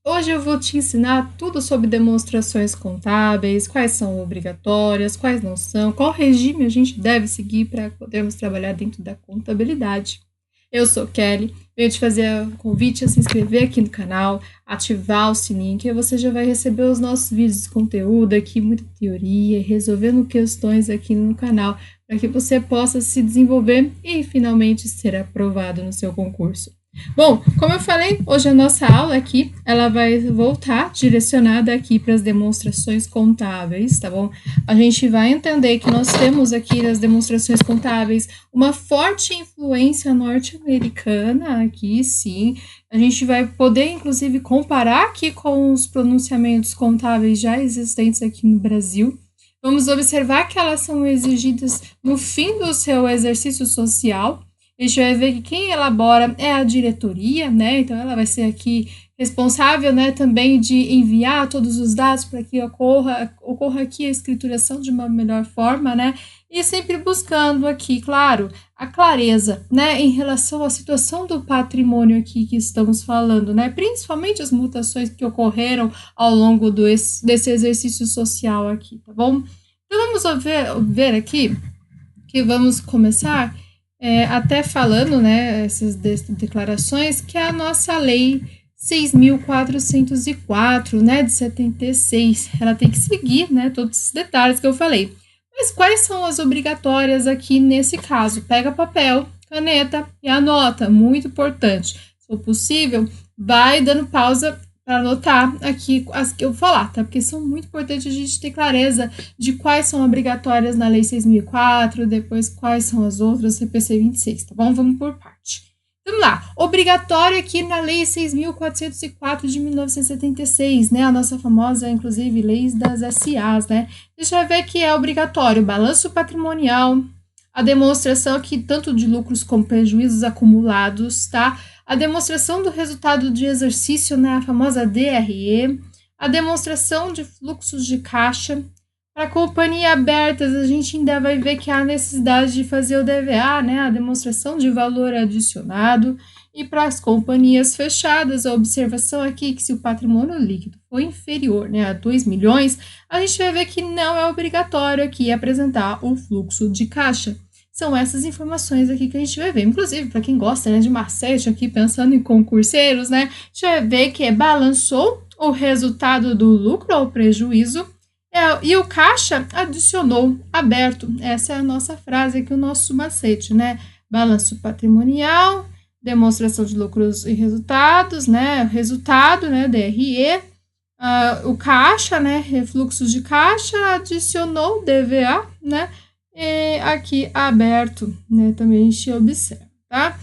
Hoje eu vou te ensinar tudo sobre demonstrações contábeis, quais são obrigatórias, quais não são, qual regime a gente deve seguir para podermos trabalhar dentro da contabilidade. Eu sou Kelly, venho te fazer o convite a se inscrever aqui no canal, ativar o sininho, que você já vai receber os nossos vídeos de conteúdo aqui, muita teoria, resolvendo questões aqui no canal, para que você possa se desenvolver e finalmente ser aprovado no seu concurso. Bom, como eu falei, hoje a nossa aula aqui, ela vai voltar direcionada aqui para as demonstrações contábeis, tá bom? A gente vai entender que nós temos aqui nas demonstrações contábeis uma forte influência norte-americana aqui, sim. A gente vai poder, inclusive, comparar aqui com os pronunciamentos contábeis já existentes aqui no Brasil. Vamos observar que elas são exigidas no fim do seu exercício social. A gente vai ver que quem elabora é a diretoria, né? Então, ela vai ser aqui responsável, né, também de enviar todos os dados para que ocorra aqui a escrituração de uma melhor forma, né? E sempre buscando aqui, claro, a clareza, né, em relação à situação do patrimônio aqui que estamos falando, né? Principalmente as mutações que ocorreram ao longo desse exercício social aqui, tá bom? Então, vamos ver aqui que vamos começar até falando, né, essas declarações, que é a nossa lei 6.404, né, de 76, ela tem que seguir, né, todos esses detalhes que eu falei. Mas quais são as obrigatórias aqui nesse caso? Pega papel, caneta e anota, muito importante. Se for possível, vai dando pausa para anotar aqui as que eu vou falar, tá? Porque são muito importantes a gente ter clareza de quais são obrigatórias na Lei 6.004, depois quais são as outras, CPC 26, tá bom? Vamos por parte. Vamos lá. Obrigatório aqui na Lei 6.404 de 1976, né? A nossa famosa, inclusive, Lei das SAs, né? Deixa eu ver que é obrigatório balanço patrimonial, a demonstração aqui tanto de lucros como prejuízos acumulados, tá? A demonstração do resultado de exercício, né, a famosa DRE, a demonstração de fluxos de caixa. Para companhia abertas, a gente ainda vai ver que há necessidade de fazer o DVA, né, a demonstração de valor adicionado. E para as companhias fechadas, a observação aqui que se o patrimônio líquido for inferior, né, a 2 milhões, a gente vai ver que não é obrigatório aqui apresentar o fluxo de caixa. São essas informações aqui que a gente vai ver. Inclusive, para quem gosta, né, de macete aqui, pensando em concurseiros, né, a gente vai ver que balançou o resultado do lucro ou prejuízo e o caixa adicionou aberto. Essa é a nossa frase aqui, o nosso macete, né? Balanço patrimonial, demonstração de lucros e resultados, né? Resultado, né, DRE, o caixa, né, refluxos de caixa, adicionou DVA, né? E aqui aberto, né, também a gente observa, tá?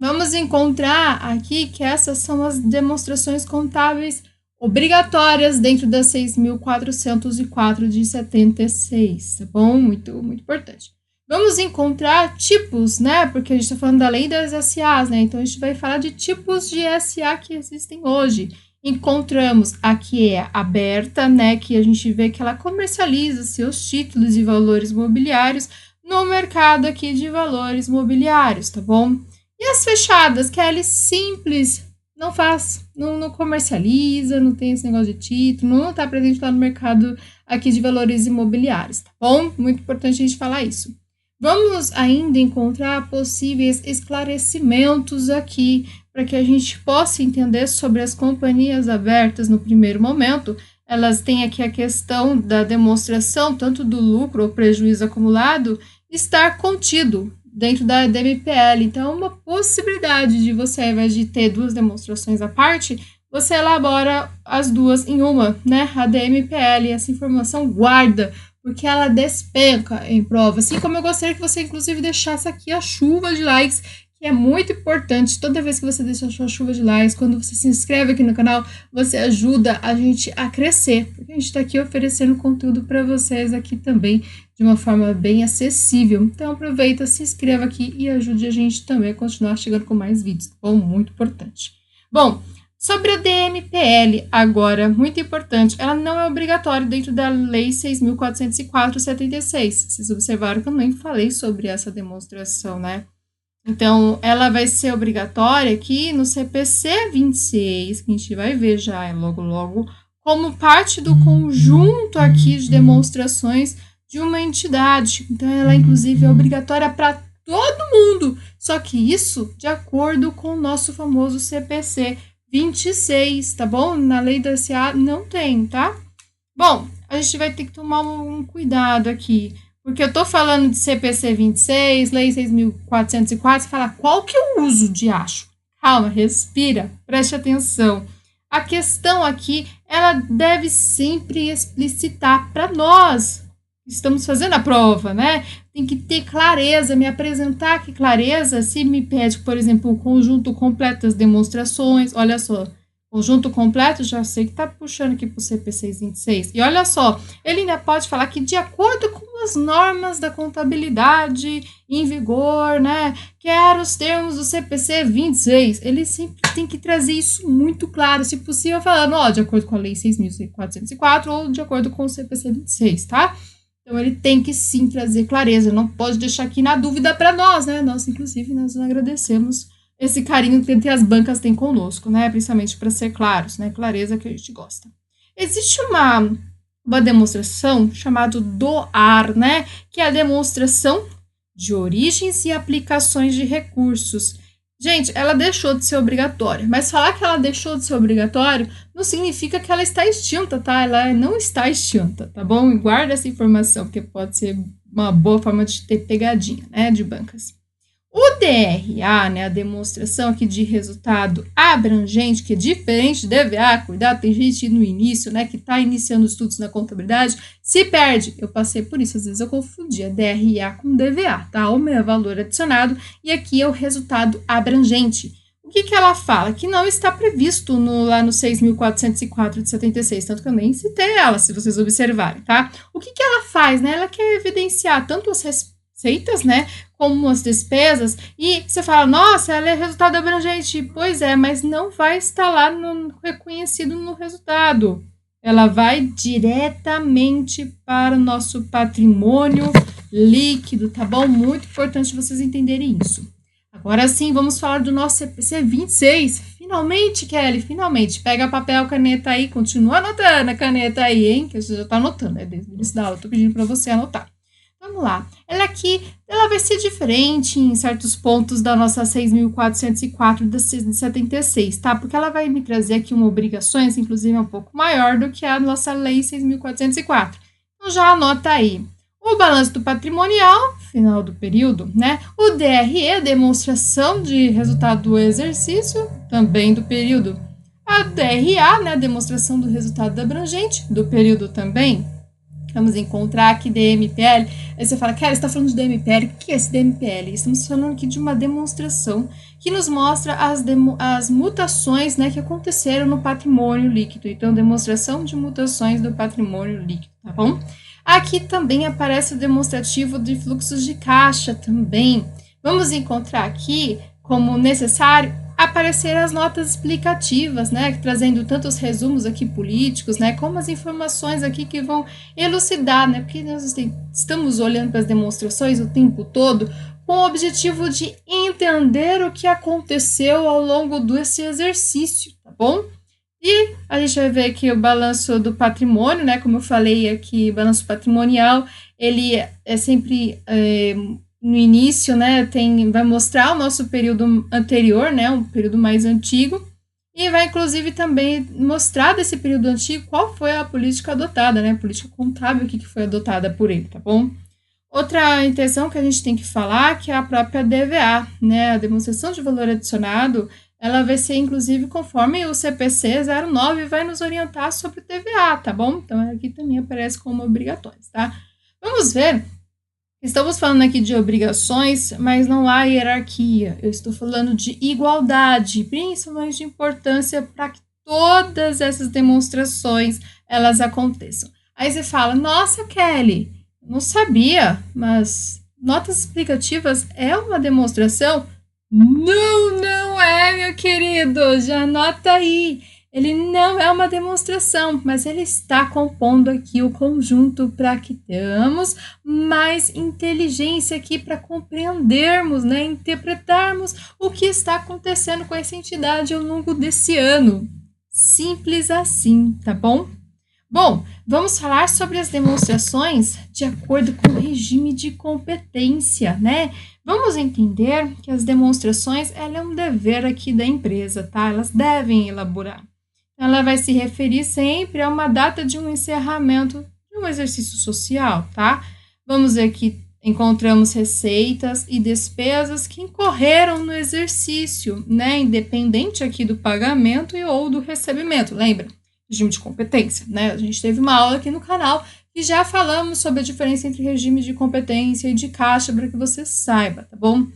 Vamos encontrar aqui que essas são as demonstrações contábeis obrigatórias dentro das 6.404 de 76, tá bom? Muito, muito importante. Vamos encontrar tipos, né, porque a gente está falando da lei das SAs, né, então a gente vai falar de tipos de SA que existem hoje. Encontramos a que é aberta, né, que a gente vê que ela comercializa seus títulos e valores mobiliários no mercado aqui de valores mobiliários, tá bom? E as fechadas, que é simples, não faz, não comercializa, não tem esse negócio de título, não está presente lá no mercado aqui de valores imobiliários, tá bom? Muito importante a gente falar isso. Vamos ainda encontrar possíveis esclarecimentos aqui para que a gente possa entender sobre as companhias abertas no primeiro momento. Elas têm aqui a questão da demonstração, tanto do lucro ou prejuízo acumulado, estar contido dentro da DMPL. Então, uma possibilidade de você, ao invés de ter duas demonstrações à parte, você elabora as duas em uma, né? A DMPL, essa informação guarda, porque ela despenca em prova. Assim como eu gostaria que você, inclusive, deixasse aqui a chuva de likes, que é muito importante. Toda vez que você deixa a sua chuva de likes, quando você se inscreve aqui no canal, você ajuda a gente a crescer, porque a gente está aqui oferecendo conteúdo para vocês aqui também, de uma forma bem acessível. Então, aproveita, se inscreva aqui e ajude a gente também a continuar chegando com mais vídeos, tá bom? Muito importante. Bom, sobre a DMPL, agora, muito importante, ela não é obrigatória dentro da Lei 6.404/76. Vocês observaram que eu nem falei sobre essa demonstração, né? Então, ela vai ser obrigatória aqui no CPC 26, que a gente vai ver já logo logo, como parte do conjunto aqui de demonstrações de uma entidade. Então, ela, inclusive, é obrigatória para todo mundo. Só que isso de acordo com o nosso famoso CPC 26, tá bom? Na lei da SA não tem, tá? Bom, a gente vai ter que tomar um cuidado aqui. Porque eu tô falando de CPC 26, Lei 6.404, você fala, qual que eu uso de acho? Calma, respira, preste atenção. A questão aqui, ela deve sempre explicitar para nós. Estamos fazendo a prova, né? Tem que ter clareza, me apresentar que clareza, se me pede, por exemplo, o conjunto completo das demonstrações, olha só, conjunto completo, já sei que está puxando aqui para o CP626. E olha só, ele ainda pode falar que de acordo com as normas da contabilidade em vigor, né, que eram os termos do CPC 26, ele sempre tem que trazer isso muito claro, se possível falando, ó, de acordo com a Lei 6.404 ou de acordo com o CPC 26, tá? Então, ele tem que sim trazer clareza, não pode deixar aqui na dúvida para nós, né? Nós, inclusive, nós agradecemos esse carinho que as bancas têm conosco, né? Principalmente para ser claros, né? Clareza que a gente gosta. Existe uma demonstração chamada DOAR, né? Que é a demonstração de origens e aplicações de recursos. Gente, ela deixou de ser obrigatória, mas falar que ela deixou de ser obrigatória não significa que ela está extinta, tá? Ela não está extinta, tá bom? E guarda essa informação, porque pode ser uma boa forma de ter pegadinha, né? De bancas. O DRA, né, a demonstração aqui de resultado abrangente, que é diferente do DVA, cuidado, tem gente no início, né, que está iniciando estudos na contabilidade, se perde. Eu passei por isso, às vezes eu confundia DRA com DVA, tá? O meu valor adicionado, e aqui é o resultado abrangente. O que ela fala? Que não está previsto lá no 6.404 de 76, tanto que eu nem citei ela, se vocês observarem, tá? O que ela faz, né? Ela quer evidenciar tanto as receitas, né, como as despesas, e você fala, nossa, ela é resultado abrangente. Pois é, mas não vai estar lá reconhecido no resultado. Ela vai diretamente para o nosso patrimônio líquido, tá bom? Muito importante vocês entenderem isso. Agora sim, vamos falar do nosso CPC 26. Finalmente, Kelly, finalmente. Pega papel, caneta aí, continua anotando a caneta aí, hein? Que você já tá anotando, né? Desde o início da aula, eu tô pedindo para você anotar. Vamos lá. Ela aqui, ela vai ser diferente em certos pontos da nossa 6.404 de 76, tá? Porque ela vai me trazer aqui uma obrigações, inclusive um pouco maior do que a nossa lei 6.404. Então, já anota aí. O balanço do patrimonial, final do período, né? O DRE, demonstração de resultado do exercício, também do período. A DRA, né? Demonstração do resultado abrangente, do período também. Vamos encontrar aqui DMPL. Aí você fala, cara, você está falando de DMPL. O que é esse DMPL? Estamos falando aqui de uma demonstração que nos mostra as mutações, né, que aconteceram no patrimônio líquido. Então, demonstração de mutações do patrimônio líquido, tá bom? Aqui também aparece o demonstrativo de fluxos de caixa também. Vamos encontrar aqui, como necessário, aparecer as notas explicativas, né, trazendo tanto os resumos aqui políticos, né, como as informações aqui que vão elucidar, né, porque nós estamos olhando para as demonstrações o tempo todo com o objetivo de entender o que aconteceu ao longo desse exercício, tá bom? E a gente vai ver aqui o balanço do patrimônio, né, como eu falei aqui, balanço patrimonial, ele é sempre... no início, né, vai mostrar o nosso período anterior, né, um período mais antigo, e vai, inclusive, também mostrar desse período antigo qual foi a política adotada, né, a política contábil que foi adotada por ele, tá bom? Outra intenção que a gente tem que falar, que é a própria DVA, né, a demonstração de valor adicionado, ela vai ser, inclusive, conforme o CPC 09 vai nos orientar sobre o TVA, tá bom? Então, aqui também aparece como obrigatórios, tá? Vamos ver. Estamos falando aqui de obrigações, mas não há hierarquia. Eu estou falando de igualdade, principalmente de importância para que todas essas demonstrações elas aconteçam. Aí você fala, nossa, Kelly, não sabia, mas notas explicativas é uma demonstração? Não é, meu querido, já anota aí. ele não é uma demonstração, mas ele está compondo aqui o conjunto para que tenhamos mais inteligência aqui para compreendermos, né, interpretarmos o que está acontecendo com essa entidade ao longo desse ano. Simples assim, tá bom? Bom, vamos falar sobre as demonstrações de acordo com o regime de competência, né? Vamos entender que as demonstrações, ela é um dever aqui da empresa, tá? Elas devem elaborar. Ela vai se referir sempre a uma data de um encerramento de um exercício social, tá? Vamos ver que encontramos receitas e despesas que incorreram no exercício, né? Independente aqui do pagamento e ou do recebimento, lembra? Regime de competência, né? A gente teve uma aula aqui no canal e já falamos sobre a diferença entre regime de competência e de caixa para que você saiba, tá bom?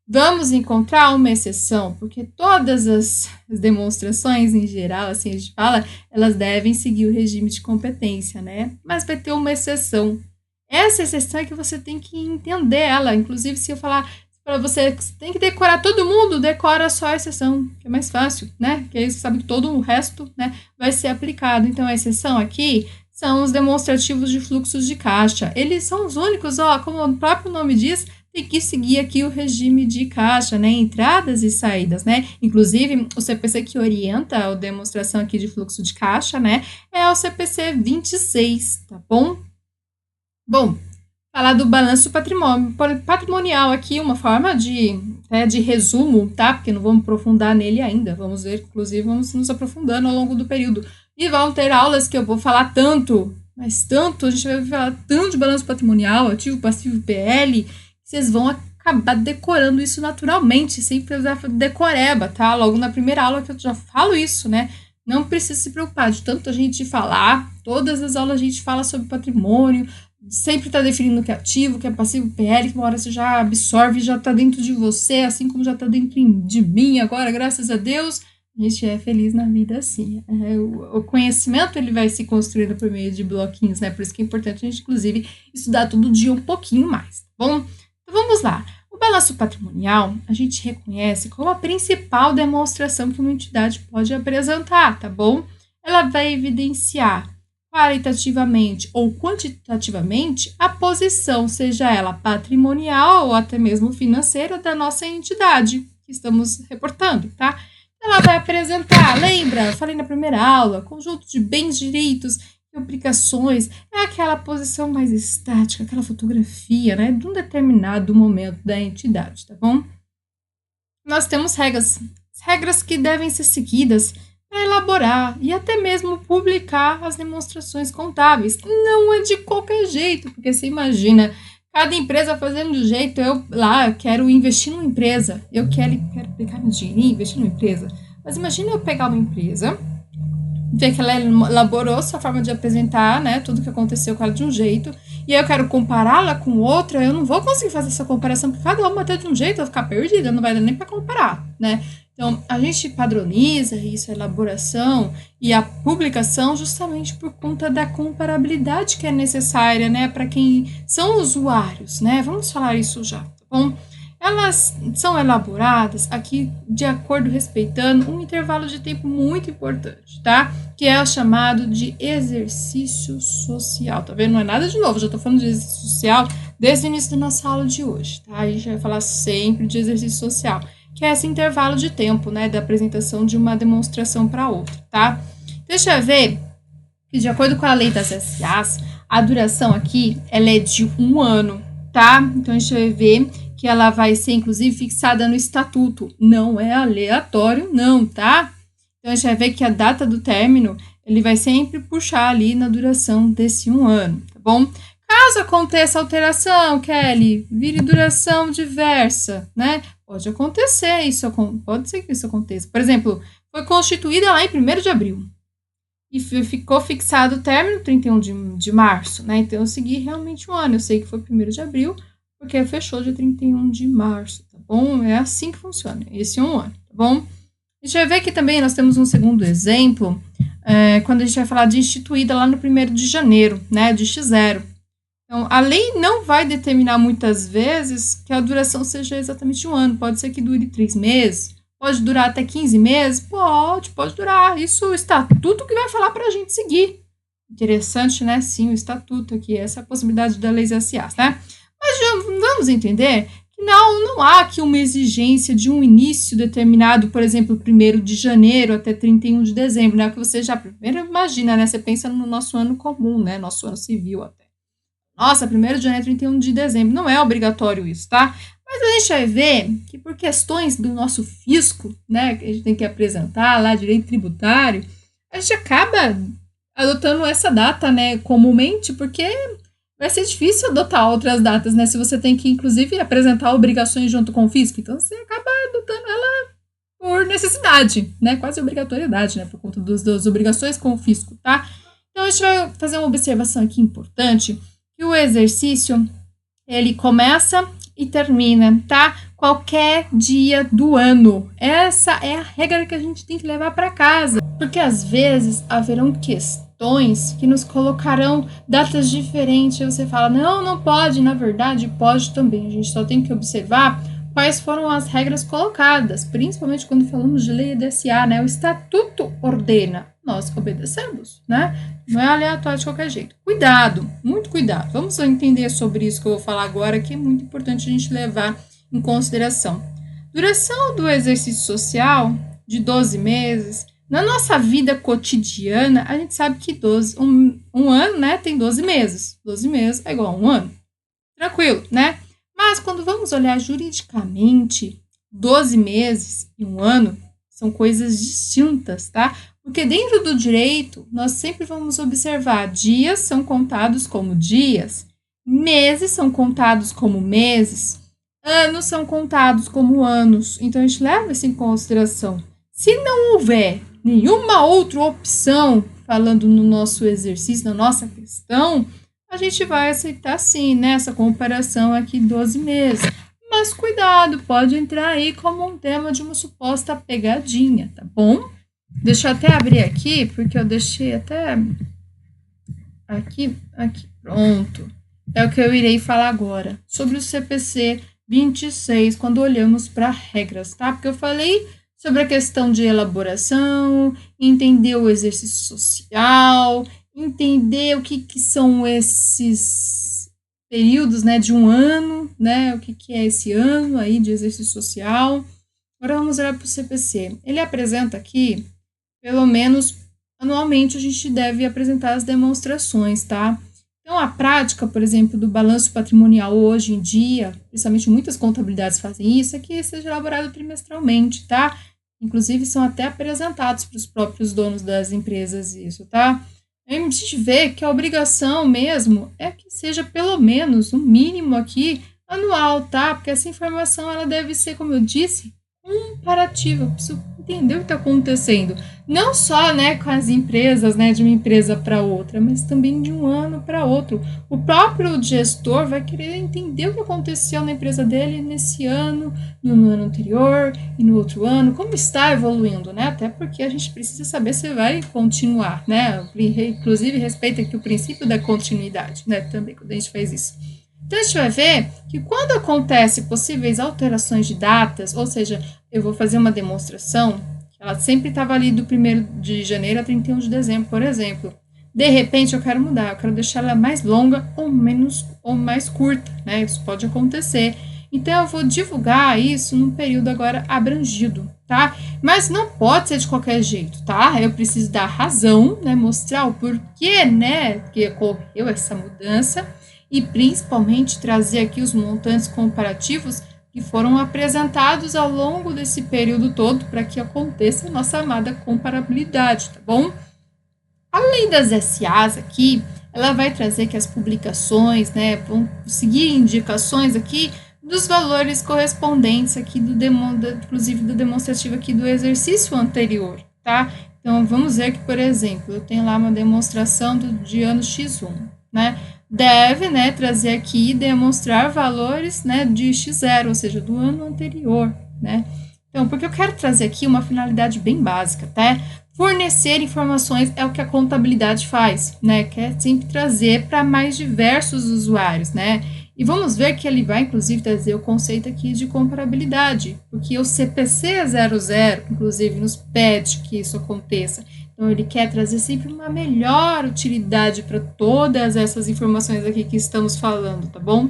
Vamos encontrar uma exceção, porque todas as demonstrações em geral, assim a gente fala, elas devem seguir o regime de competência, né? Mas vai ter uma exceção. Essa exceção é que você tem que entender ela. Inclusive, se eu falar para você tem que decorar todo mundo, decora só a exceção, que é mais fácil, né? Que aí você sabe que todo o resto, né, vai ser aplicado. Então, a exceção aqui são os demonstrativos de fluxos de caixa. Eles são os únicos, ó, como o próprio nome diz, tem que seguir aqui o regime de caixa, né? Entradas e saídas, né? Inclusive, o CPC que orienta a demonstração aqui de fluxo de caixa, né? É o CPC 26, tá bom? Bom, falar do balanço patrimonial aqui, uma forma de resumo, tá? Porque não vamos aprofundar nele ainda. Vamos ver, inclusive, vamos nos aprofundando ao longo do período. E vão ter aulas que eu vou falar tanto, mas tanto, a gente vai falar tanto de balanço patrimonial, ativo, passivo, PL, que vocês vão acabar decorando isso naturalmente, sem precisar decoreba, tá? Logo na primeira aula que eu já falo isso, né? Não precisa se preocupar de tanto a gente falar, todas as aulas a gente fala sobre patrimônio, sempre está definindo o que é ativo, o que é passivo, PL, que uma hora você já absorve, já está dentro de você, assim como já está dentro de mim agora, graças a Deus, a gente é feliz na vida assim. O conhecimento, ele vai se construindo por meio de bloquinhos, né? Por isso que é importante a gente, inclusive, estudar todo dia um pouquinho mais, tá bom? Então, vamos lá. O balanço patrimonial, a gente reconhece como a principal demonstração que uma entidade pode apresentar, tá bom? Ela vai evidenciar qualitativamente ou quantitativamente a posição, seja ela patrimonial ou até mesmo financeira, da nossa entidade que estamos reportando, tá? Ela vai apresentar, lembra? Falei na primeira aula, conjunto de bens, direitos e obrigações, é aquela posição mais estática, aquela fotografia, né, de um determinado momento da entidade, tá bom? Nós temos regras que devem ser seguidas para elaborar e até mesmo publicar as demonstrações contábeis. Não é de qualquer jeito, porque você imagina, cada empresa fazendo de um jeito, eu lá quero investir numa empresa, eu quero pegar meu dinheirinho e investir numa empresa. Mas imagina eu pegar uma empresa, ver que ela elaborou sua forma de apresentar, né, tudo que aconteceu com ela de um jeito, e aí eu quero compará-la com outra, eu não vou conseguir fazer essa comparação, porque cada uma tá de um jeito, eu vou ficar perdida, não vai dar nem para comparar, né? Então, a gente padroniza isso, a elaboração e a publicação justamente por conta da comparabilidade que é necessária, né, para quem são usuários, né? Vamos falar isso já, tá bom? Elas são elaboradas aqui de acordo, respeitando um intervalo de tempo muito importante, tá? Que é o chamado de exercício social, tá vendo? Não é nada de novo, já tô falando de exercício social desde o início da nossa aula de hoje, tá? A gente vai falar sempre de exercício social, que é esse intervalo de tempo, né, da apresentação de uma demonstração para outra, tá? Deixa eu ver que, de acordo com a lei das SAs, a duração aqui, ela é de 1 ano, tá? Então, a gente vai ver que ela vai ser, inclusive, fixada no estatuto. Não é aleatório, não, tá? Então, a gente vai ver que a data do término, ele vai sempre puxar ali na duração desse 1 ano, tá bom? Caso aconteça alteração, Kelly, vire duração diversa, né? Pode acontecer, pode ser que isso aconteça. Por exemplo, foi constituída lá em 1º de abril e ficou fixado o término 31 de março, né? Então, eu segui realmente 1 ano. Eu sei que foi 1º de abril, porque fechou dia 31 de março, tá bom? É assim que funciona, esse é 1 ano, tá bom? A gente vai ver que também nós temos um segundo exemplo, quando a gente vai falar de instituída lá no 1º de janeiro, né? De X0. Então, a lei não vai determinar muitas vezes que a duração seja exatamente 1 ano. Pode ser que dure 3 meses, Pode durar até 15 meses? Pode durar. Isso é o estatuto que vai falar para a gente seguir. Interessante, né? Sim, o estatuto aqui, essa é a possibilidade da lei SAs, né? Mas vamos entender que não há aqui uma exigência de um início determinado, por exemplo, 1º de janeiro até 31 de dezembro, né? Que você já primeiro imagina, né? Você pensa no nosso ano comum, né? Nosso ano civil até. Nossa, 1º de janeiro, 31 de dezembro. Não é obrigatório isso, tá? Mas a gente vai ver que por questões do nosso fisco, né? Que a gente tem que apresentar lá, direito tributário, a gente acaba adotando essa data, né? Comumente, porque vai ser difícil adotar outras datas, né? Se você tem que, inclusive, apresentar obrigações junto com o fisco. Então, você acaba adotando ela por necessidade, né? Quase obrigatoriedade, né? Por conta das obrigações com o fisco, tá? Então, a gente vai fazer uma observação aqui importante, que o exercício, ele começa e termina, tá? Qualquer dia do ano. Essa é a regra que a gente tem que levar para casa. Porque, às vezes, haverão questões que nos colocarão datas diferentes. Você fala, não pode. Na verdade, pode também. A gente só tem que observar quais foram as regras colocadas, principalmente quando falamos de lei EDSA, né? O estatuto ordena, nós obedecemos, né? Não é aleatório de qualquer jeito. Cuidado, muito cuidado. Vamos entender sobre isso que eu vou falar agora, que é muito importante a gente levar em consideração. Duração do exercício social de 12 meses. Na nossa vida cotidiana, a gente sabe que um ano, né, tem 12 meses. 12 meses é igual a um ano. Tranquilo, né? Mas quando vamos olhar juridicamente, 12 meses e um ano são coisas distintas, tá? Porque dentro do direito, nós sempre vamos observar dias são contados como dias, meses são contados como meses, anos são contados como anos. Então, a gente leva isso em consideração. Se não houver nenhuma outra opção, falando no nosso exercício, na nossa questão, a gente vai aceitar sim, né, essa comparação aqui 12 meses. Mas cuidado, pode entrar aí como um tema de uma suposta pegadinha, tá bom? Deixa eu até abrir aqui, porque eu deixei até aqui, pronto. É o que eu irei falar agora, sobre o CPC 26, quando olhamos para regras, tá? Porque eu falei sobre a questão de elaboração, entender o exercício social, entender o que são esses períodos, né, de um ano, né, o que é esse ano aí de exercício social. Agora vamos olhar para o CPC. Ele apresenta aqui, pelo menos anualmente, a gente deve apresentar as demonstrações, tá? Então, a prática, por exemplo, do balanço patrimonial hoje em dia, principalmente muitas contabilidades fazem isso, é que seja elaborado trimestralmente, tá? Inclusive, são até apresentados para os próprios donos das empresas isso, tá? A gente vê que a obrigação mesmo é que seja pelo menos um mínimo aqui anual, tá? Porque essa informação ela deve ser, como eu disse, comparativa. Eu preciso entender o que está acontecendo. Não só, né, com as empresas, né, de uma empresa para outra, mas também de um ano para outro. O próprio gestor vai querer entender o que aconteceu na empresa dele nesse ano, no ano anterior e no outro ano, como está evoluindo, né? Até porque a gente precisa saber se vai continuar, né? Inclusive, respeita aqui o princípio da continuidade, né? Também, quando a gente faz isso. Então, a gente vai ver que quando acontece possíveis alterações de datas, ou seja, eu vou fazer uma demonstração, ela sempre estava ali do 1º de janeiro a 31 de dezembro, por exemplo. De repente, eu quero mudar, eu quero deixar ela mais longa ou mais curta, né? Isso pode acontecer. Então, eu vou divulgar isso num período agora abrangido, tá? Mas não pode ser de qualquer jeito, tá? Eu preciso dar razão, né? Mostrar o porquê, né? Que ocorreu essa mudança. E principalmente trazer aqui os montantes comparativos que foram apresentados ao longo desse período todo para que aconteça a nossa amada comparabilidade, tá bom? A lei das SAs aqui, ela vai trazer que as publicações, né, vão seguir indicações aqui dos valores correspondentes aqui inclusive do demonstrativo aqui do exercício anterior, tá? Então, vamos ver que, por exemplo, eu tenho lá uma demonstração de ano X1, né? Deve, né, trazer aqui e demonstrar valores, né, de X0, ou seja, do ano anterior, né? Então, porque eu quero trazer aqui uma finalidade bem básica, tá? Fornecer informações é o que a contabilidade faz, né? Quer sempre trazer para mais diversos usuários, né? E vamos ver que ele vai, inclusive, trazer o conceito aqui de comparabilidade, porque o CPC 00, inclusive, nos pede que isso aconteça. Então, ele quer trazer sempre uma melhor utilidade para todas essas informações aqui que estamos falando, tá bom?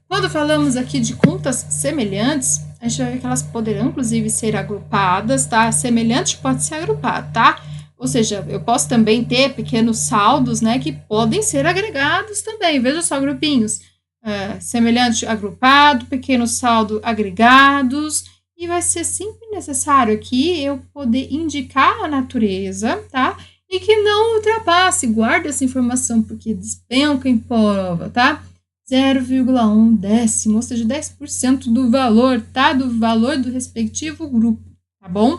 Quando falamos aqui de contas semelhantes, a gente vai ver que elas poderão, inclusive, ser agrupadas, tá? Semelhante pode ser agrupado, tá? Ou seja, eu posso também ter pequenos saldos, né, que podem ser agregados também. Veja só, grupinhos. Semelhante agrupado, pequeno saldo agregados. E vai ser sempre necessário aqui eu poder indicar a natureza, tá? E que não ultrapasse. Guarde essa informação, porque despenca em prova, tá? 0,1 décimo, ou seja, 10% do valor, tá? Do valor do respectivo grupo, tá bom?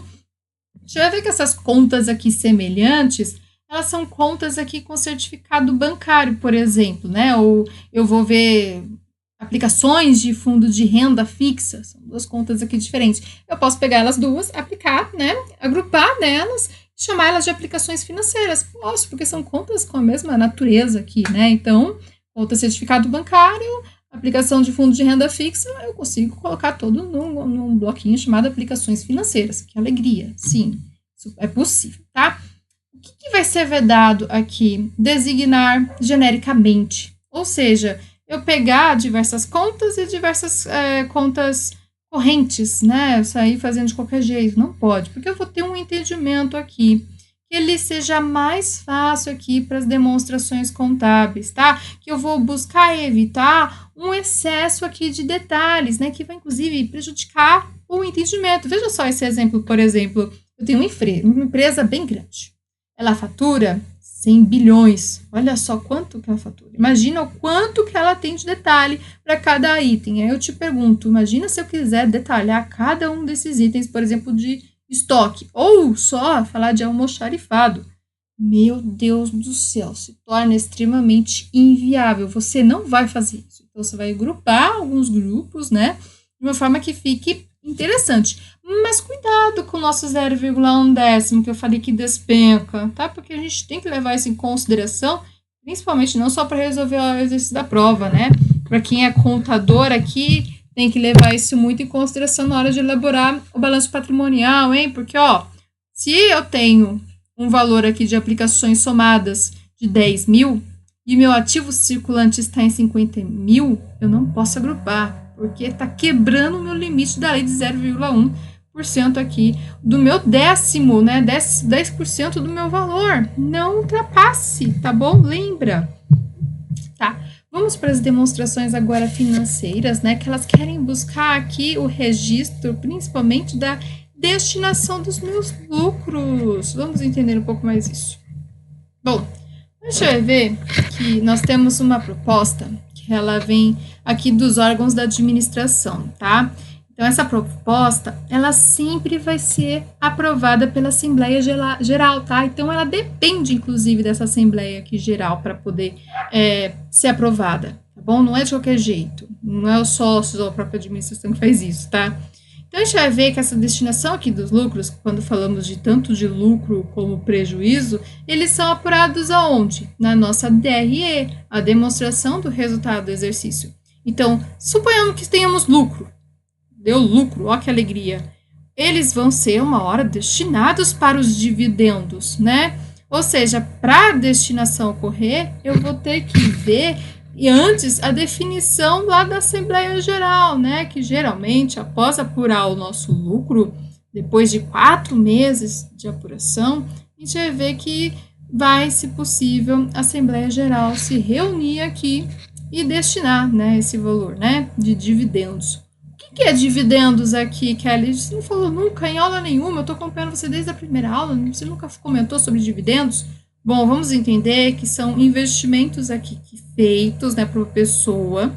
A gente vai ver que essas contas aqui semelhantes, elas são contas aqui com certificado bancário, por exemplo, né? Ou eu vou ver aplicações de fundo de renda fixa, são duas contas aqui diferentes. Eu posso pegar elas duas, aplicar, né? Agrupar nelas e chamar elas de aplicações financeiras. Posso, porque são contas com a mesma natureza aqui, né? Então, conta certificado bancário, aplicação de fundo de renda fixa, eu consigo colocar todo num bloquinho chamado aplicações financeiras. Que alegria, sim, isso é possível, tá? O que vai ser vedado aqui? Designar genericamente, ou seja, eu pegar diversas contas e diversas contas correntes, né? Sair fazendo de qualquer jeito, não pode, porque eu vou ter um entendimento aqui que ele seja mais fácil aqui para as demonstrações contábeis, tá? Que eu vou buscar evitar um excesso aqui de detalhes, né? Que vai, inclusive, prejudicar o entendimento. Veja só esse exemplo, por exemplo. Eu tenho uma empresa bem grande. Ela fatura 100 bilhões. Olha só quanto que ela fatura. Imagina o quanto que ela tem de detalhe para cada item. Aí eu te pergunto, imagina se eu quiser detalhar cada um desses itens, por exemplo, de estoque, ou só falar de almoxarifado. Meu Deus do céu, se torna extremamente inviável. Você não vai fazer isso. Então, você vai agrupar alguns grupos, né? De uma forma que fique interessante. Mas cuidado com o nosso 0,1 décimo, que eu falei que despenca, tá? Porque a gente tem que levar isso em consideração, principalmente não só para resolver o exercício da prova, né? Para quem é contador aqui, tem que levar isso muito em consideração na hora de elaborar o balanço patrimonial, hein? Porque, ó, se eu tenho um valor aqui de aplicações somadas de 10 mil e meu ativo circulante está em 50 mil, eu não posso agrupar, porque está quebrando o meu limite da lei de 0,1% aqui do meu décimo, né? 10% do meu valor. Não ultrapasse, tá bom? Lembra? Tá. Vamos para as demonstrações agora financeiras, né? Que elas querem buscar aqui o registro, principalmente da destinação dos meus lucros. Vamos entender um pouco mais isso. Bom, a gente vai ver que nós temos uma proposta que ela vem aqui dos órgãos da administração, tá? Então, essa proposta, ela sempre vai ser aprovada pela Assembleia Geral, tá? Então, ela depende, inclusive, dessa Assembleia aqui geral para poder ser aprovada, tá bom? Não é de qualquer jeito, não é os sócios ou a própria administração que faz isso, tá? Então, a gente vai ver que essa destinação aqui dos lucros, quando falamos de tanto de lucro como prejuízo, eles são apurados aonde? Na nossa DRE, a demonstração do resultado do exercício. Então, suponhamos que tenhamos lucro. Deu lucro, ó que alegria. Eles vão ser uma hora destinados para os dividendos, né? Ou seja, para a destinação ocorrer, eu vou ter que ver e antes a definição lá da Assembleia Geral, né? Que geralmente, após apurar o nosso lucro, depois de 4 meses de apuração, a gente vai ver que vai, se possível, a Assembleia Geral se reunir aqui e destinar, né, esse valor, né, de dividendos. O que é dividendos aqui, Kelly? Você não falou nunca em aula nenhuma, eu estou acompanhando você desde a primeira aula, você nunca comentou sobre dividendos? Bom, vamos entender que são investimentos aqui feitos, né, para uma pessoa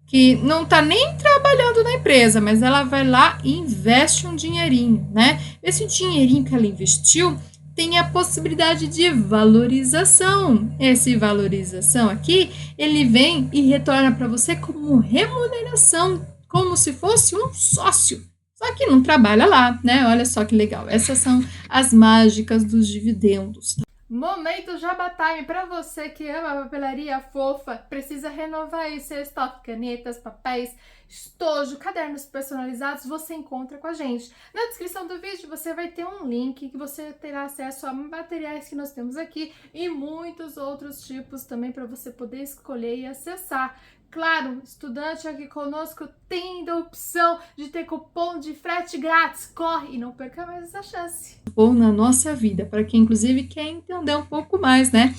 que não está nem trabalhando na empresa, mas ela vai lá e investe um dinheirinho, né? Esse dinheirinho que ela investiu tem a possibilidade de valorização. Essa valorização aqui, ele vem e retorna para você como remuneração, como se fosse um sócio, só que não trabalha lá, né? Olha só que legal. Essas são as mágicas dos dividendos. Momento Jabá Time para você que ama a papelaria fofa, precisa renovar aí seu estoque, canetas, papéis, estojo, cadernos personalizados, você encontra com a gente. Na descrição do vídeo você vai ter um link que você terá acesso a materiais que nós temos aqui e muitos outros tipos também para você poder escolher e acessar. Claro, estudante aqui conosco tem a opção de ter cupom de frete grátis. Corre e não perca mais essa chance. Ou na nossa vida, para quem inclusive quer entender um pouco mais, né,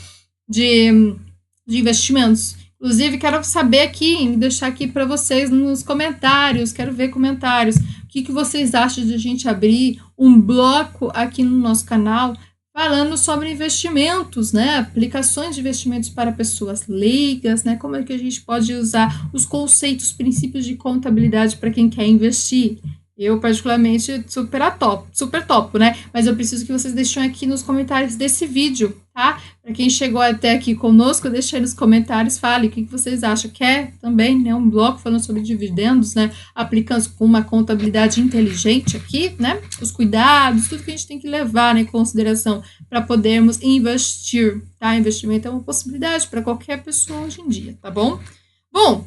de investimentos. Inclusive, quero saber aqui, deixar aqui para vocês nos comentários, quero ver comentários, o que vocês acham de a gente abrir um bloco aqui no nosso canal falando sobre investimentos, né, aplicações de investimentos para pessoas leigas, né, como é que a gente pode usar os conceitos, princípios de contabilidade para quem quer investir. Eu, particularmente, super topo, né? Mas eu preciso que vocês deixem aqui nos comentários desse vídeo, tá? Para quem chegou até aqui conosco, deixa aí nos comentários, fale o que vocês acham. Quer também, né? Um bloco falando sobre dividendos, né? Aplicando com uma contabilidade inteligente aqui, né? Os cuidados, tudo que a gente tem que levar, né, em consideração para podermos investir, tá? Investimento é uma possibilidade para qualquer pessoa hoje em dia, tá bom? Bom,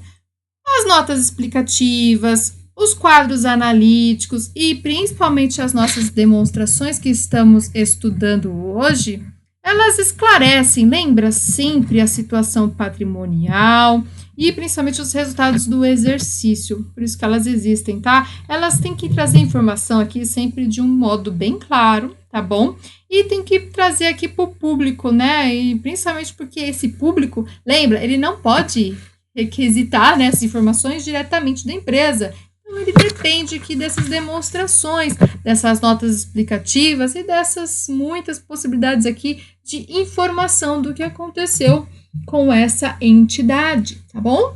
as notas explicativas, os quadros analíticos e principalmente as nossas demonstrações que estamos estudando hoje, elas esclarecem, lembra sempre a situação patrimonial e principalmente os resultados do exercício, por isso que elas existem, tá? Elas têm que trazer informação aqui sempre de um modo bem claro, tá bom? E tem que trazer aqui para o público, né? E principalmente porque esse público, lembra, ele não pode requisitar, né, essas informações diretamente da empresa. Então, ele depende aqui dessas demonstrações, dessas notas explicativas e dessas muitas possibilidades aqui de informação do que aconteceu com essa entidade, tá bom?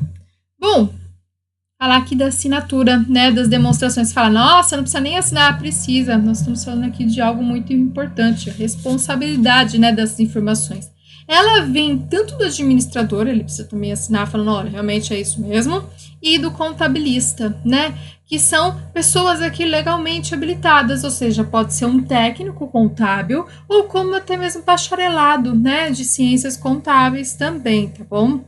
Bom, falar aqui da assinatura, né, das demonstrações. Fala, nossa, não precisa nem assinar, precisa. Nós estamos falando aqui de algo muito importante, a responsabilidade, né, dessas informações. Ela vem tanto do administrador, ele precisa também assinar, falando, olha, realmente é isso mesmo, e do contabilista, né, que são pessoas aqui legalmente habilitadas, ou seja, pode ser um técnico contábil, ou como até mesmo bacharelado, né, de ciências contábeis também, tá bom?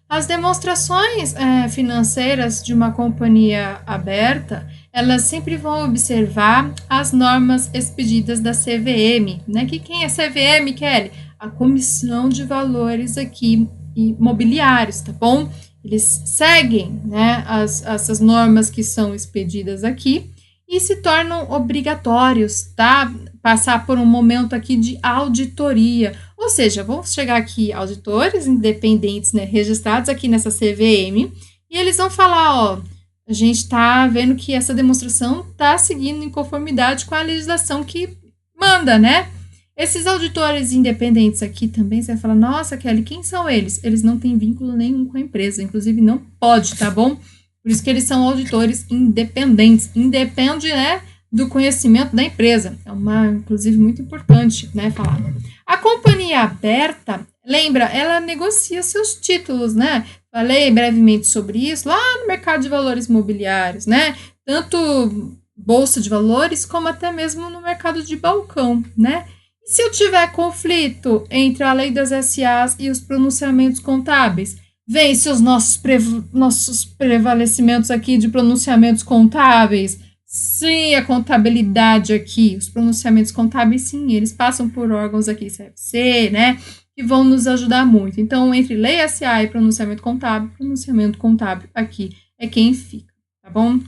As demonstrações financeiras de uma companhia aberta, elas sempre vão observar as normas expedidas da CVM, né? Que quem é CVM, Kelly? A Comissão de Valores aqui Imobiliários, tá bom? Eles seguem, né, essas normas que são expedidas aqui e se tornam obrigatórios, tá? Passar por um momento aqui de auditoria, ou seja, vão chegar aqui auditores independentes, né, registrados aqui nessa CVM, e eles vão falar, ó, a gente está vendo que essa demonstração está seguindo em conformidade com a legislação que manda, né? Esses auditores independentes aqui também, você vai falar, nossa, Kelly, quem são eles? Eles não têm vínculo nenhum com a empresa, inclusive não pode, tá bom? Por isso que eles são auditores independentes, independe, né, do conhecimento da empresa. É inclusive, muito importante, né, falar. A companhia aberta, lembra, ela negocia seus títulos, né? Falei brevemente sobre isso lá no mercado de valores imobiliários, né? Tanto bolsa de valores, como até mesmo no mercado de balcão, né? E se eu tiver conflito entre a lei das SAs e os pronunciamentos contábeis, vence os nossos prevalecimentos aqui de pronunciamentos contábeis. Sim, a contabilidade aqui, os pronunciamentos contábeis, sim, eles passam por órgãos aqui, CFC, né, que vão nos ajudar muito. Então, entre lei SA e pronunciamento contábil aqui é quem fica, tá bom?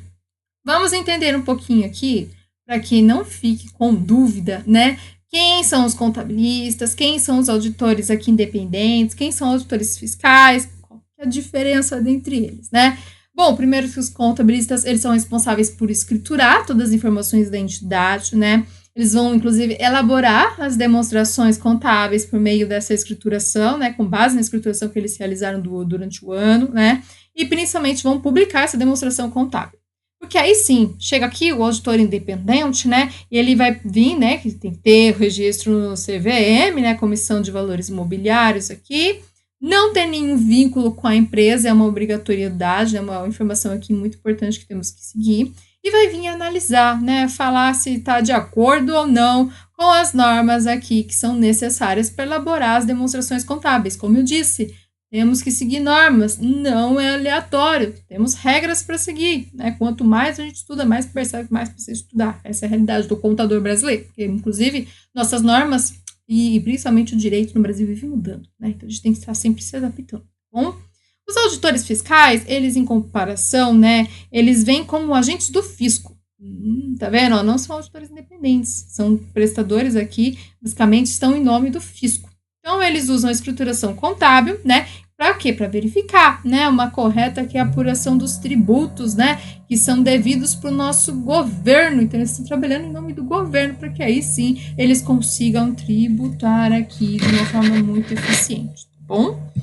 Vamos entender um pouquinho aqui, para que não fique com dúvida, né, quem são os contabilistas, quem são os auditores aqui independentes, quem são auditores fiscais, qual é a diferença entre eles, né? Bom, primeiro que os contabilistas, eles são responsáveis por escriturar todas as informações da entidade, né? Eles vão, inclusive, elaborar as demonstrações contábeis por meio dessa escrituração, né? Com base na escrituração que eles realizaram durante o ano, né? E, principalmente, vão publicar essa demonstração contábil. Porque aí sim, chega aqui o auditor independente, né, e ele vai vir, né, que tem que ter o registro no CVM, né, Comissão de Valores Imobiliários aqui, não tem nenhum vínculo com a empresa, é uma obrigatoriedade, é uma informação aqui muito importante que temos que seguir, e vai vir analisar, né, falar se está de acordo ou não com as normas aqui que são necessárias para elaborar as demonstrações contábeis. Como eu disse, temos que seguir normas, não é aleatório, temos regras para seguir, né? Quanto mais a gente estuda, mais percebe que mais precisa estudar. Essa é a realidade do contador brasileiro, porque, inclusive, nossas normas e principalmente o direito no Brasil vive mudando, né? Então a gente tem que estar sempre se adaptando, bom? Os auditores fiscais, eles em comparação, né, eles vêm como agentes do fisco. Tá vendo? Não são auditores independentes, são prestadores aqui, basicamente estão em nome do fisco. Então eles usam a escrituração contábil, né? Para quê? Para verificar, né, uma correta aqui apuração dos tributos, né, que são devidos para o nosso governo. Então eles estão trabalhando em nome do governo para que aí sim eles consigam tributar aqui de uma forma muito eficiente, tá bom?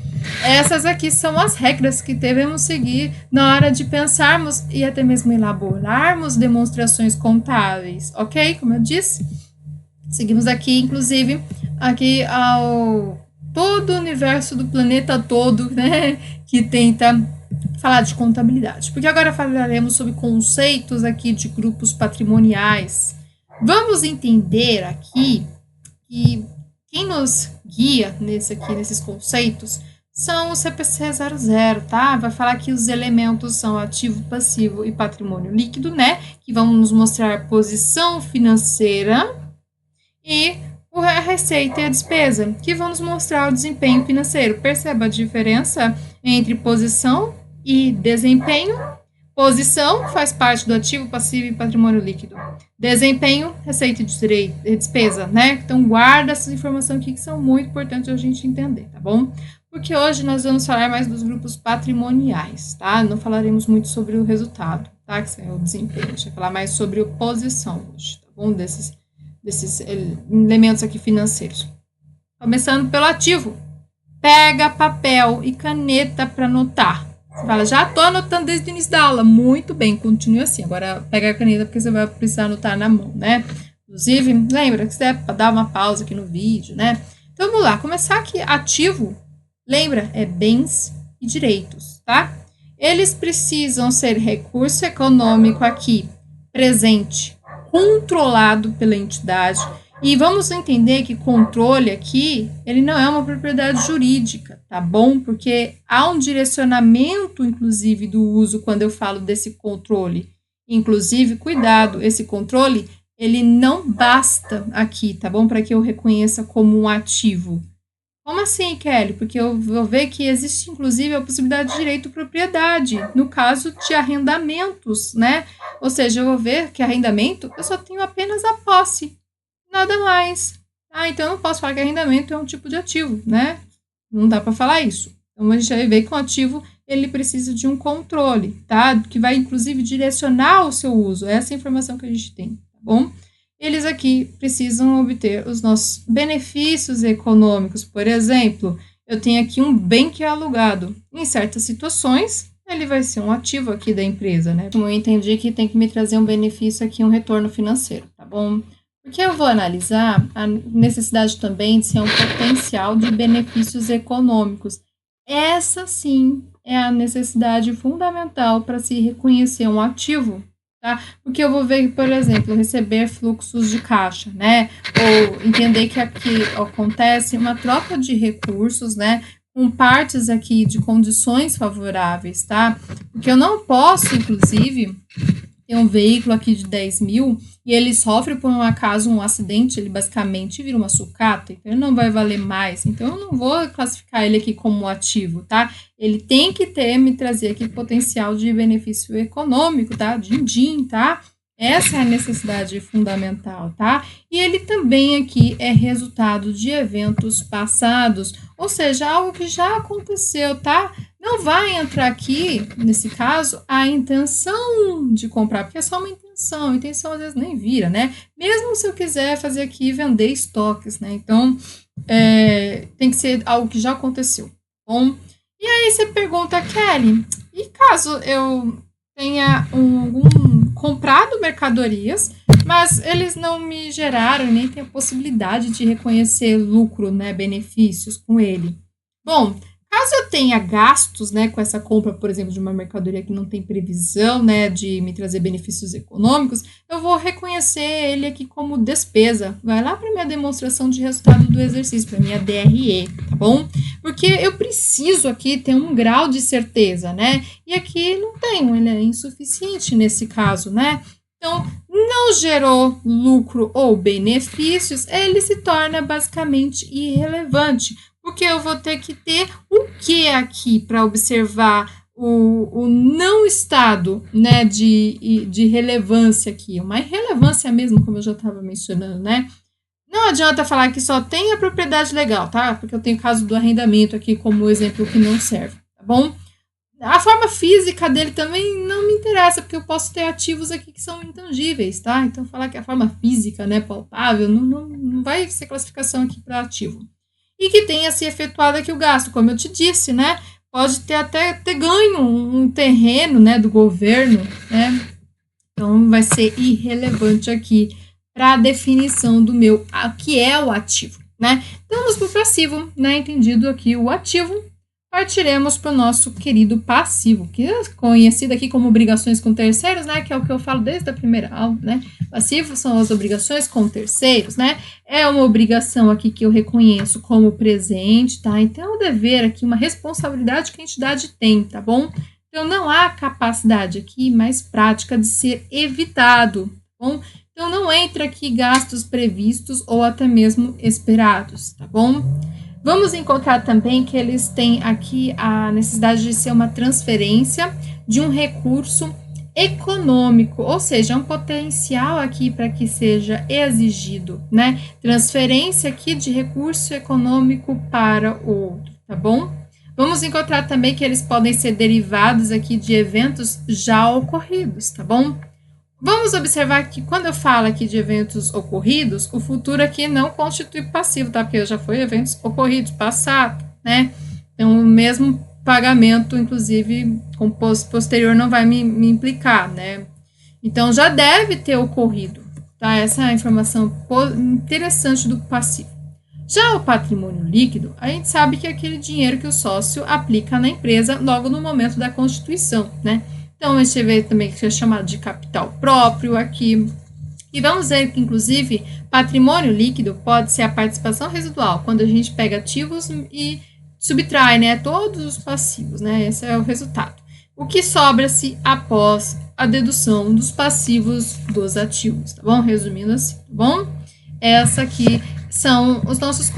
Essas aqui são as regras que devemos seguir na hora de pensarmos e até mesmo elaborarmos demonstrações contábeis, ok? Como eu disse, seguimos aqui, inclusive, aqui ao todo o universo do planeta todo, né, que tenta falar de contabilidade. Porque agora falaremos sobre conceitos aqui de grupos patrimoniais. Vamos entender aqui que quem nos guia nesses conceitos são o CPC 00, tá? Vai falar que os elementos são ativo, passivo e patrimônio líquido, né? Que vão nos mostrar posição financeira e a receita e a despesa, que vão nos mostrar o desempenho financeiro. Perceba a diferença entre posição e desempenho. Posição faz parte do ativo, passivo e patrimônio líquido. Desempenho, receita e despesa, né? Então, guarda essas informações aqui que são muito importantes a gente entender, tá bom? Porque hoje nós vamos falar mais dos grupos patrimoniais, tá? Não falaremos muito sobre o resultado, tá? Que é o desempenho. A gente vai falar mais sobre a posição hoje, tá bom? Desses elementos aqui financeiros. Começando pelo ativo. Pega papel e caneta para anotar. Você fala, já estou anotando desde o início da aula. Muito bem, continue assim. Agora pega a caneta porque você vai precisar anotar na mão, né? Inclusive, lembra que você deve dar uma pausa aqui no vídeo, né? Então vamos lá, começar aqui. Ativo, lembra, é bens e direitos, tá? Eles precisam ser recurso econômico aqui, presente, controlado pela entidade. E vamos entender que controle aqui, ele não é uma propriedade jurídica, tá bom? Porque há um direcionamento, inclusive, do uso quando eu falo desse controle. Inclusive, cuidado, esse controle, ele não basta aqui, tá bom? Para que eu reconheça como um ativo. Como assim, Kelly? Porque eu vou ver que existe, inclusive, a possibilidade de direito à propriedade, no caso de arrendamentos, né? Ou seja, eu vou ver que arrendamento, eu só tenho apenas a posse, nada mais. Então eu não posso falar que arrendamento é um tipo de ativo, né? Não dá para falar isso. Então a gente vai ver que o ativo, ele precisa de um controle, tá? Que vai, inclusive, direcionar o seu uso. Essa é a informação que a gente tem, tá bom? Eles aqui precisam obter os nossos benefícios econômicos. Por exemplo, eu tenho aqui um bem que é alugado. Em certas situações, ele vai ser um ativo aqui da empresa, né? Como eu entendi que tem que me trazer um benefício aqui, um retorno financeiro, tá bom? Porque eu vou analisar a necessidade também de ser um potencial de benefícios econômicos. Essa, sim, é a necessidade fundamental para se reconhecer um ativo. Tá? Porque eu vou ver, por exemplo, receber fluxos de caixa, né? Ou entender que aqui acontece uma troca de recursos, né? Com partes aqui de condições favoráveis, tá? Porque eu não posso, inclusive, ter um veículo aqui de 10 mil e ele sofre por um acaso um acidente, ele basicamente vira uma sucata, então ele não vai valer mais. Então eu não vou classificar ele aqui como ativo, tá? Ele tem que me trazer aqui potencial de benefício econômico, tá? Din-din, tá? Essa é a necessidade fundamental, tá? E ele também aqui é resultado de eventos passados, ou seja, algo que já aconteceu, tá? Não vai entrar aqui, nesse caso, a intenção de comprar, porque é só uma intenção. A intenção às vezes nem vira, né? Mesmo se eu quiser fazer aqui vender estoques, né? Então, tem que ser algo que já aconteceu. Bom, e aí você pergunta, Kelly, e caso eu tenha comprado mercadorias, mas eles não me geraram, nem tenho a possibilidade de reconhecer lucro, né, benefícios com ele? Bom, Caso eu tenha gastos, né, com essa compra, por exemplo, de uma mercadoria que não tem previsão, né, de me trazer benefícios econômicos, eu vou reconhecer ele aqui como despesa. Vai lá para minha demonstração de resultado do exercício, para minha DRE, tá bom? Porque eu preciso aqui ter um grau de certeza, né? E aqui não tenho, ele é insuficiente nesse caso, né? Então, não gerou lucro ou benefícios, ele se torna basicamente irrelevante, porque eu vou ter que ter o que aqui para observar o não estado, né, de relevância aqui, uma irrelevância mesmo, como eu já estava mencionando, né? Não adianta falar que só tem a propriedade legal, tá? Porque eu tenho o caso do arrendamento aqui como exemplo que não serve, tá bom? A forma física dele também não me interessa, porque eu posso ter ativos aqui que são intangíveis, tá? Então, falar que a forma física, né, palpável, não vai ser classificação aqui para ativo. E que tenha se efetuado aqui o gasto, como eu te disse, né? Pode até ter ganho um terreno, né, do governo, né? Então, vai ser irrelevante aqui para a definição do meu, que é o ativo, né? Então, vamos para o passivo, né? Entendido aqui o ativo. Partiremos para o nosso querido passivo, que é conhecido aqui como obrigações com terceiros, né? Que é o que eu falo desde a primeira aula, né? Passivo são as obrigações com terceiros, né? É uma obrigação aqui que eu reconheço como presente, tá? Então, é um dever aqui, uma responsabilidade que a entidade tem, tá bom? Então, não há capacidade aqui mais prática de ser evitado, tá bom? Então, não entra aqui gastos previstos ou até mesmo esperados, tá bom? Vamos encontrar também que eles têm aqui a necessidade de ser uma transferência de um recurso econômico, ou seja, um potencial aqui para que seja exigido, né? Transferência aqui de recurso econômico para o outro, tá bom? Vamos encontrar também que eles podem ser derivados aqui de eventos já ocorridos, tá bom? Vamos observar que quando eu falo aqui de eventos ocorridos, o futuro aqui não constitui passivo, tá? Porque já foi eventos ocorridos, passado, né? Então, o mesmo pagamento, inclusive, com posterior não vai me implicar, né? Então, já deve ter ocorrido, tá? Essa é a informação interessante do passivo. Já o patrimônio líquido, a gente sabe que é aquele dinheiro que o sócio aplica na empresa logo no momento da constituição, né? Então, a gente vê também que é chamado de capital próprio aqui. E vamos ver que, inclusive, patrimônio líquido pode ser a participação residual, quando a gente pega ativos e subtrai, né, todos os passivos, né? Esse é o resultado. O que sobra-se após a dedução dos passivos dos ativos, tá bom? Resumindo assim, tá bom? Essa aqui são os nossos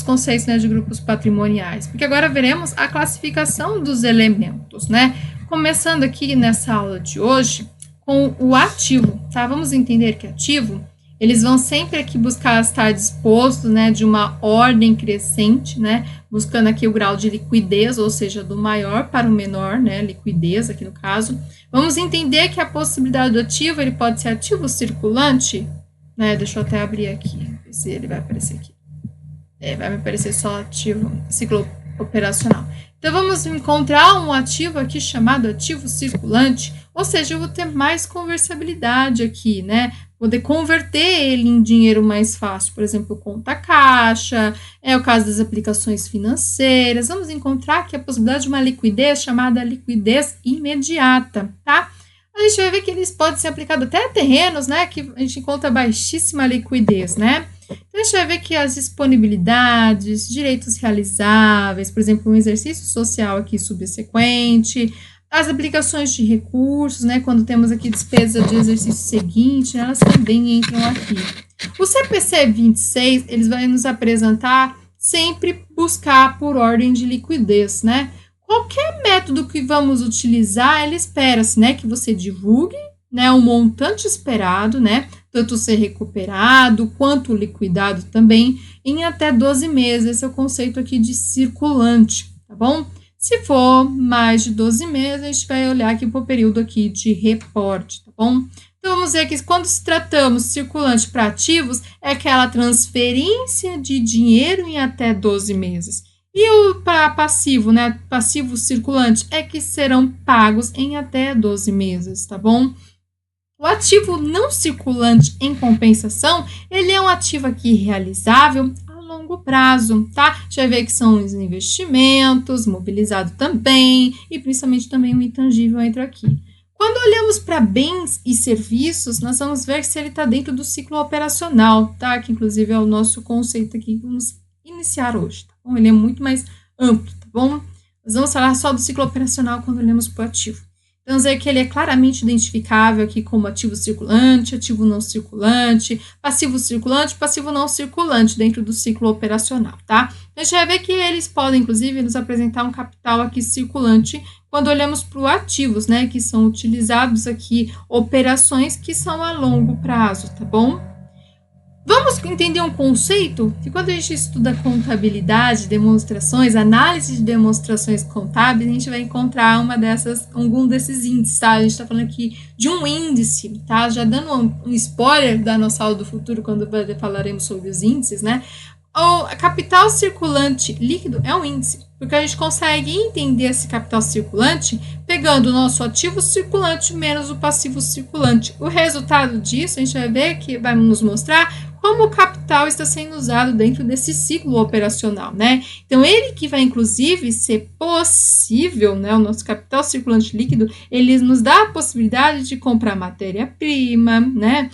conceitos, né, de grupos patrimoniais. Porque agora veremos a classificação dos elementos, né? Começando aqui nessa aula de hoje com o ativo, tá? Vamos entender que ativo, eles vão sempre aqui buscar estar disposto, né, de uma ordem crescente, né, buscando aqui o grau de liquidez, ou seja, do maior para o menor, né, liquidez aqui no caso. Vamos entender que a possibilidade do ativo, ele pode ser ativo circulante, né, deixa eu até abrir aqui, ver se ele vai aparecer aqui. Vai me aparecer só ativo, ciclo operacional. Então, vamos encontrar um ativo aqui chamado ativo circulante, ou seja, eu vou ter mais conversibilidade aqui, né? Poder converter ele em dinheiro mais fácil, por exemplo, conta caixa, é o caso das aplicações financeiras. Vamos encontrar aqui a possibilidade de uma liquidez chamada liquidez imediata, tá? A gente vai ver que eles podem ser aplicados até a terrenos, né? Que a gente encontra baixíssima liquidez, né? Então, a gente vai ver que as disponibilidades, direitos realizáveis, por exemplo, um exercício social aqui subsequente, as aplicações de recursos, né, quando temos aqui despesa de exercício seguinte, né, elas também entram aqui. O CPC 26, eles vão nos apresentar sempre buscar por ordem de liquidez, né? Qualquer método que vamos utilizar, ele espera-se, né, que você divulgue, né, um montante esperado, né, tanto ser recuperado quanto liquidado também em até 12 meses. Esse é o conceito aqui de circulante, tá bom? Se for mais de 12 meses, a gente vai olhar aqui para o período aqui de reporte, tá bom? Então, vamos ver que quando se tratamos circulante para ativos, é aquela transferência de dinheiro em até 12 meses. E o para passivo, né? Passivo circulante é que serão pagos em até 12 meses, tá bom? O ativo não circulante, em compensação, ele é um ativo aqui realizável a longo longo prazo, tá? A gente vai ver que são os investimentos, mobilizado também, e principalmente também o intangível entra aqui. Quando olhamos para bens e serviços, nós vamos ver se ele está dentro do ciclo operacional, tá? Que inclusive é o nosso conceito aqui que vamos iniciar hoje, tá bom? Ele é muito mais amplo, tá bom? Nós vamos falar só do ciclo operacional quando olhamos para o ativo. Então, vamos ver que ele é claramente identificável aqui como ativo circulante, ativo não circulante, passivo não circulante dentro do ciclo operacional, tá? Então, a gente vai ver que eles podem, inclusive, nos apresentar um capital aqui circulante quando olhamos para os ativos, né? Que são utilizados aqui, operações que são a longo prazo, tá bom? Vamos entender um conceito que quando a gente estuda contabilidade, demonstrações, análise de demonstrações contábeis, a gente vai encontrar algum desses índices, tá? A gente está falando aqui de um índice, tá? Já dando um spoiler da nossa aula do futuro, quando falaremos sobre os índices, né? O capital circulante líquido é um índice, porque a gente consegue entender esse capital circulante pegando o nosso ativo circulante menos o passivo circulante. O resultado disso, a gente vai ver que vai nos mostrar como o capital está sendo usado dentro desse ciclo operacional, né? Então, ele que vai, inclusive, ser possível, né? O nosso capital circulante líquido, ele nos dá a possibilidade de comprar matéria-prima, né?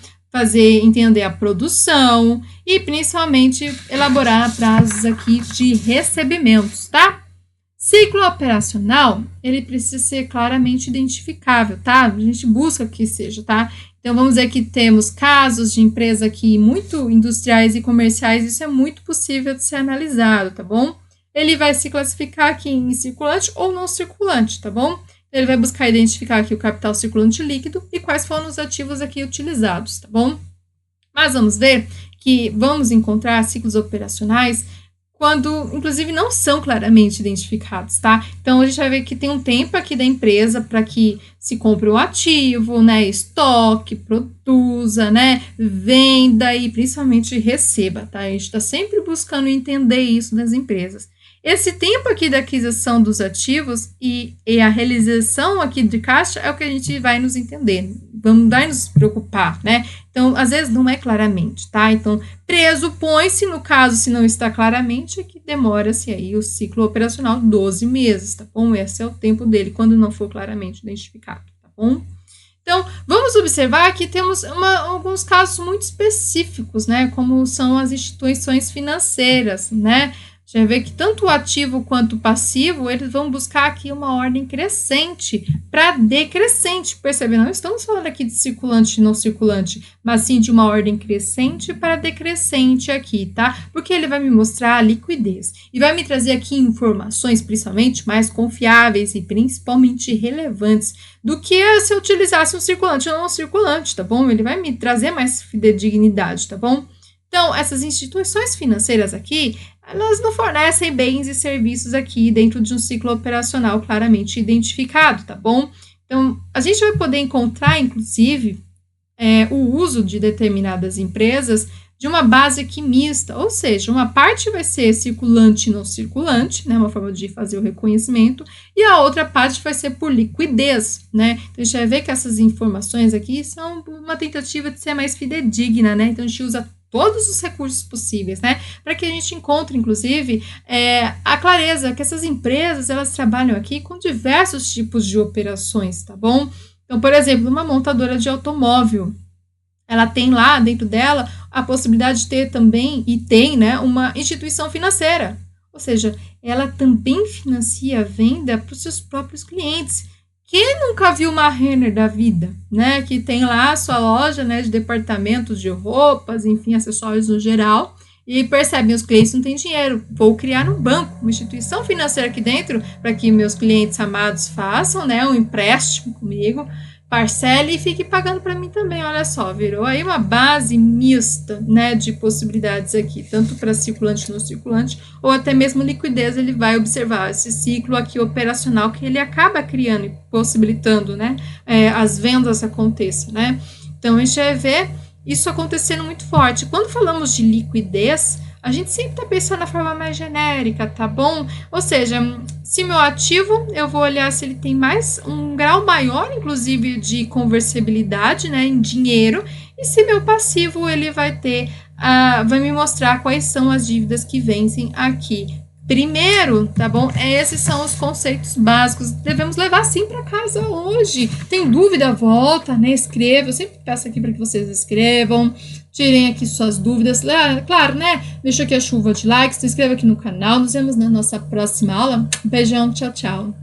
Entender a produção e, principalmente, elaborar prazos aqui de recebimentos, tá? Ciclo operacional, ele precisa ser claramente identificável, tá? A gente busca que seja, tá? Então, vamos dizer que temos casos de empresa aqui muito industriais e comerciais, isso é muito possível de ser analisado, tá bom? Ele vai se classificar aqui em circulante ou não circulante, tá bom? Ele vai buscar identificar aqui o capital circulante líquido e quais foram os ativos aqui utilizados, tá bom? Mas vamos ver que vamos encontrar ciclos operacionais quando, inclusive, não são claramente identificados, tá? Então, a gente vai ver que tem um tempo aqui da empresa para que se compre o ativo, né? Estoque, produza, né? Venda e, principalmente, receba, tá? A gente está sempre buscando entender isso das empresas. Esse tempo aqui da aquisição dos ativos e a realização aqui de caixa é o que a gente vai nos entender, vai nos preocupar, né? Então, às vezes não é claramente, tá? Então, presupõe-se, no caso, se não está claramente, é que demora-se aí o ciclo operacional 12 meses, tá bom? Esse é o tempo dele, quando não for claramente identificado, tá bom? Então, vamos observar que temos alguns casos muito específicos, né? Como são as instituições financeiras, né? Já vê que tanto o ativo quanto o passivo, eles vão buscar aqui uma ordem crescente para decrescente, percebe? Não estamos falando aqui de circulante e não circulante, mas sim de uma ordem crescente para decrescente aqui, tá? Porque ele vai me mostrar a liquidez e vai me trazer aqui informações, principalmente, mais confiáveis e principalmente relevantes do que se eu utilizasse um circulante ou não circulante, tá bom? Ele vai me trazer mais fidedignidade, tá bom? Então, essas instituições financeiras aqui, elas não fornecem bens e serviços aqui dentro de um ciclo operacional claramente identificado, tá bom? Então, a gente vai poder encontrar, inclusive, o uso de determinadas empresas de uma base aqui mista, ou seja, uma parte vai ser circulante e não circulante, né, uma forma de fazer o reconhecimento, e a outra parte vai ser por liquidez, né? Então, a gente vai ver que essas informações aqui são uma tentativa de ser mais fidedigna, né? Então, a gente usa todos os recursos possíveis, né? Para que a gente encontre, inclusive, a clareza que essas empresas, elas trabalham aqui com diversos tipos de operações, tá bom? Então, por exemplo, uma montadora de automóvel, ela tem lá dentro dela a possibilidade de ter também, e tem, né, uma instituição financeira. Ou seja, ela também financia a venda para os seus próprios clientes. Quem nunca viu uma Renner da vida, né? Que tem lá a sua loja, né, de departamentos de roupas, enfim, acessórios no geral, e percebem, os clientes não têm dinheiro, vou criar um banco, uma instituição financeira aqui dentro, para que meus clientes amados façam, né, um empréstimo comigo, parcele e fique pagando para mim também. Olha só, virou aí uma base mista, né, de possibilidades aqui, tanto para circulante e não circulante, ou até mesmo liquidez. Ele vai observar esse ciclo aqui operacional que ele acaba criando e possibilitando, né, as vendas aconteçam, né. Então, a gente vai ver isso acontecendo muito forte. Quando falamos de liquidez, a gente sempre está pensando na forma mais genérica, tá bom? Ou seja, se meu ativo, eu vou olhar se ele tem um grau maior, inclusive, de conversibilidade, né, em dinheiro, e se meu passivo, ele vai ter vai me mostrar quais são as dívidas que vencem aqui. Primeiro, tá bom? Esses são os conceitos básicos. Devemos levar sim para casa hoje. Tem dúvida? Volta, né? Escreva. Eu sempre peço aqui para que vocês escrevam. Tirem aqui suas dúvidas. Claro, né? Deixa aqui a chuva de likes. Se inscreva aqui no canal. Nos vemos na nossa próxima aula. Um beijão. Tchau, tchau.